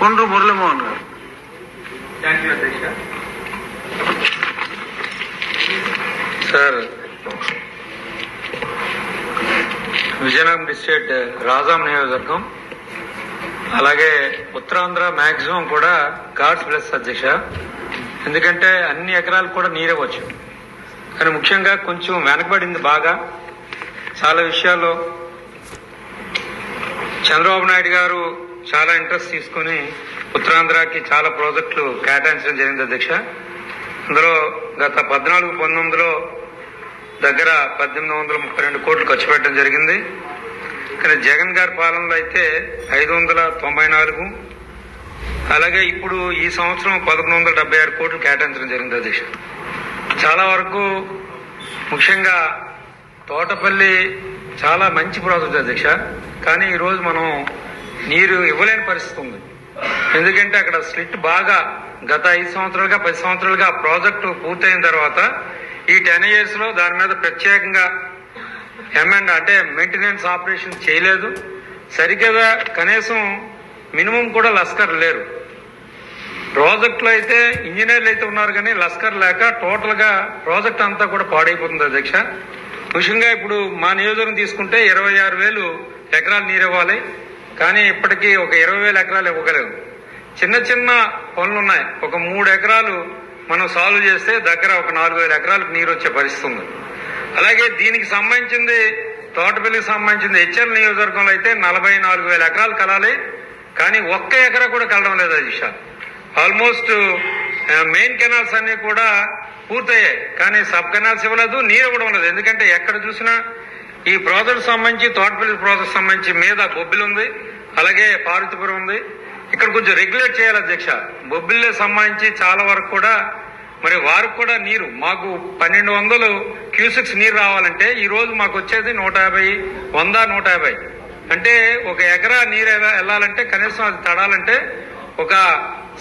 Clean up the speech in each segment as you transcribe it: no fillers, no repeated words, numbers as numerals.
కొండ్రు మురళీమోహన్ గారు. Thank you అధ్యక్ష. Sir, Vizianagaram district Rajam నియోజకవర్గం అలాగే ఉత్తరాంధ్ర మాక్సిమం కూడా గాడ్స్ బ్లెస్ అధ్యక్ష. ఎందుకంటే అన్ని ఎకరాలు కూడా నీరవచ్చు, కానీ ముఖ్యంగా కొంచెం వెనకబడింది బాగా చాలా విషయాల్లో. చంద్రబాబు నాయుడు గారు చాలా ఇంట్రెస్ట్ తీసుకుని ఉత్తరాంధ్రకి చాలా ప్రాజెక్టులు కేటాయించడం జరిగింది అధ్యక్ష. అందులో గత 14-19లో దగ్గర 1832 కోట్లు ఖర్చు పెట్టడం జరిగింది. కానీ జగన్ గారి పాలనలో అయితే 594, అలాగే ఇప్పుడు ఈ సంవత్సరం 1176 కోట్లు కేటాయించడం జరిగింది అధ్యక్ష. చాలా వరకు ముఖ్యంగా తోటపల్లి చాలా మంచి ప్రాజెక్ట్ అధ్యక్ష, కానీ ఈరోజు మనం నీరు ఇవ్వలేని పరిస్థితి ఉంది. ఎందుకంటే అక్కడ స్లిట్ బాగా గత 5 సంవత్సరాలుగా 10 సంవత్సరాలుగా ప్రాజెక్టు పూర్తయిన తర్వాత ఈ 10 years లో దాని మీద ప్రత్యేకంగా అంటే మెయింటెనెన్స్ ఆపరేషన్ చేయలేదు. సరిగ్గా కనీసం మినిమం కూడా లస్కర్ లేరు. ప్రాజెక్టులో అయితే ఇంజనీర్లు అయితే ఉన్నారు, కానీ లస్కర్ లేక టోటల్ గా ప్రాజెక్ట్ అంతా కూడా పాడైపోతుంది అధ్యక్ష. ముఖ్యంగా ఇప్పుడు మా నియోజకవర్గం తీసుకుంటే 26,000 ఎకరాలు నీరు ఇవ్వాలి, కానీ ఇప్పటికీ ఒక 20,000 ఎకరాలు ఇవ్వగలేము. చిన్న చిన్న పనులున్నాయి. ఒక 3 ఎకరాలు మనం సాల్వ్ చేస్తే దగ్గర ఒక 4,000 ఎకరాలకు నీరు వచ్చే పరిస్థితి ఉంది. అలాగే దీనికి సంబంధించింది తోటపల్లికి సంబంధించింది హెచ్ఎల్ నియోజకవర్గంలో అయితే 44,000 ఎకరాలు కలాలి, కానీ ఒక్క ఎకరా కూడా కలడం లేదు అధ్యక్ష. ఆల్మోస్ట్ మెయిన్ కెనాల్స్ అన్ని కూడా పూర్తయ్యాయి, కానీ సబ్ కెనాల్స్ ఇవ్వలేదు, నీరు ఇవ్వడం లేదు. ఎందుకంటే ఎక్కడ చూసినా ఈ ప్రాజెక్ట్ సంబంధించి తోటపల్లి ప్రాజెక్ట్ సంబంధించి మీద బొబ్బిలి ఉంది, అలాగే పార్వతీపురం ఉంది. ఇక్కడ కొంచెం రెగ్యులేట్ చేయాలి అధ్యక్ష. బొబ్బిల్లే సంబంధించి చాలా వరకు కూడా మరి వారికి కూడా నీరు మాకు 1200 క్యూసెక్స్ నీరు రావాలంటే ఈ రోజు మాకు వచ్చేది 150, 100, 150. అంటే ఒక ఎకరా నీరు వెళ్ళాలంటే కనీసం అది తడాలంటే ఒక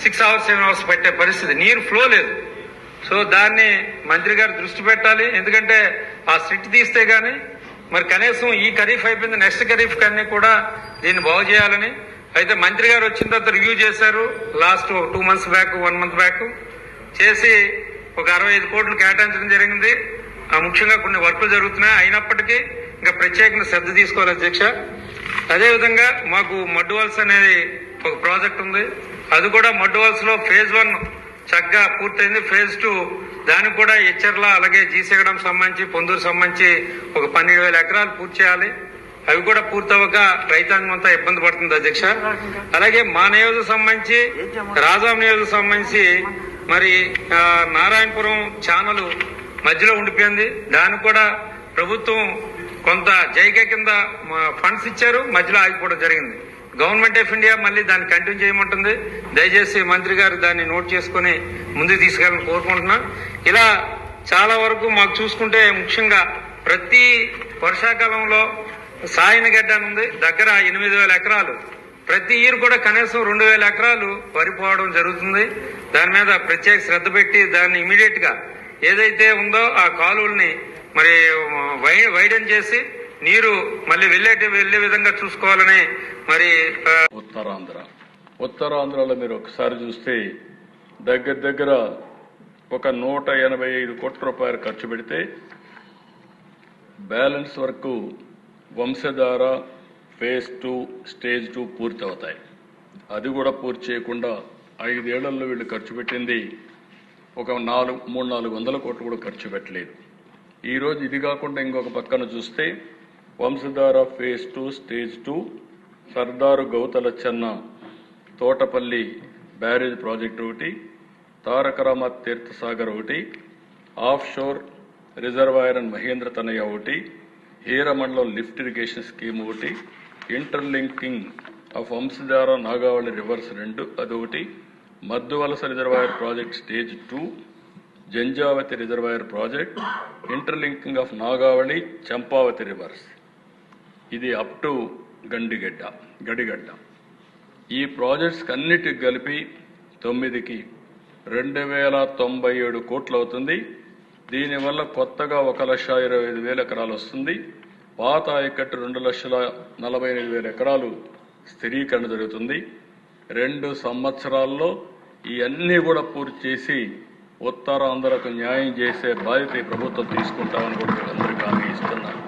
6 hours 7 hours పెట్టే పరిస్థితి. నీరు ఫ్లో లేదు. సో దాన్ని మంత్రి గారు దృష్టి పెట్టాలి. ఎందుకంటే ఆ స్ట్రిట్ తీస్తే గానీ మరి కనీసం ఈ ఖరీఫ్ అయిపోయింది, నెక్స్ట్ ఖరీఫ్ కన్నీ కూడా దీన్ని బాగు చేయాలని అయితే మంత్రి గారు వచ్చిన తర్వాత రివ్యూ చేశారు. Last 2 months back, 1 month back చేసి ఒక 65 కోట్లు కేటాయించడం జరిగింది. ముఖ్యంగా కొన్ని వర్కులు జరుగుతున్నాయి. అయినప్పటికీ ఇంకా ప్రత్యేకంగా శ్రద్ధ తీసుకోవాలి అధ్యక్ష. అదేవిధంగా మాకు మడ్డువాల్స్ అనేది ఒక ప్రాజెక్ట్ ఉంది. అది కూడా మడ్డువాల్స్ లో phase 1 చక్కగా పూర్తయింది. phase 2 దానికి కూడా ఎచ్చర్ల అలాగే జీసగడం సంబంధించి పొందూరు సంబంధించి ఒక 12,000 ఎకరాలు పూర్తి చేయాలి. అవి కూడా పూర్తవక రైతాంగం అంతా ఇబ్బంది పడుతుంది అధ్యక్ష. అలాగే మా నియోజక సంబంధించి రాజాం నియోజక సంబంధించి మరి నారాయణపురం ఛానల్ మధ్యలో ఉండిపోయింది. దానికి కూడా ప్రభుత్వం కొంత జైకే కింద ఫండ్స్ ఇచ్చారు, మధ్యలో ఆగిపోవడం జరిగింది. గవర్నమెంట్ ఆఫ్ ఇండియా మళ్ళీ దాన్ని కంటిన్యూ చేయమంటుంది. దయచేసి మంత్రి గారు దాన్ని నోట్ చేసుకుని ముందుకు తీసుకెళ్ళాలని కోరుకుంటున్నా. ఇలా చాలా వరకు మాకు చూసుకుంటే ముఖ్యంగా ప్రతి వర్షాకాలంలో సాయనగడ్డ ఉంది దగ్గర 8,000 ఎకరాలు, ప్రతి ఇయర్ కూడా కనీసం 2,000 ఎకరాలు వరిపోవడం జరుగుతుంది. దాని మీద ప్రత్యేక శ్రద్ధ పెట్టి దాన్ని ఇమీడియట్ గా ఏదైతే ఉందో ఆ కాలువల్ని మరి వైడెన్ చేసి నీరు మళ్ళీ వెళ్లే విధంగా చూసుకోవాలని మరి ఉత్తరాంధ్రలో మీరు ఒకసారి చూస్తే దగ్గర ఒక 185 కోట్ల రూపాయలు ఖర్చు పెడితే బ్యాలెన్స్ వరకు వంశధార phase 2 stage 2 పూర్తి అవుతాయి. అది కూడా పూర్తి చేయకుండా 5 ఏళ్లలో వీళ్ళు ఖర్చు పెట్టింది ఒక 300-400 కోట్లు కూడా ఖర్చు పెట్టలేదు. ఈ రోజు ఇది కాకుండా ఇంకొక పక్కన చూస్తే Vamsadhara phase 2 stage 2 Sardar Gouthu Latchanna Thotapalli barrage project ఒకటి, తారకరామ తీర్థసాగర్ ఒకటి, offshore reservoir and Mahendra Tanaya ఒకటి, హీరమండలం లిఫ్ట్ ఇరిగేషన్ స్కీమ్ ఒకటి, interlinking of Vamsadhara Nagavali rivers 2 అదొకటి, Madduvalasa reservoir project stage 2, Janjhavathi reservoir project, interlinking of Nagavali Champavathi rivers, ఇది అప్ టు గడిగడ్డ. ఈ ప్రాజెక్ట్స్ అన్నిటికి కలిపి 9కి 2,097 కోట్లు అవుతుంది. దీనివల్ల కొత్తగా 1,25,000 ఎకరాలు వస్తుంది. పాత ఆయకట్టు 2,48,000 ఎకరాలు స్థిరీకరణ జరుగుతుంది. 2 సంవత్సరాల్లో ఇవన్నీ కూడా పూర్తి చేసి ఉత్తరాంధ్రకు న్యాయం చేసే బాధ్యత ఈ ప్రభుత్వం తీసుకుంటామని కూడా వీళ్ళందరికీ హామీ ఇస్తున్నారు.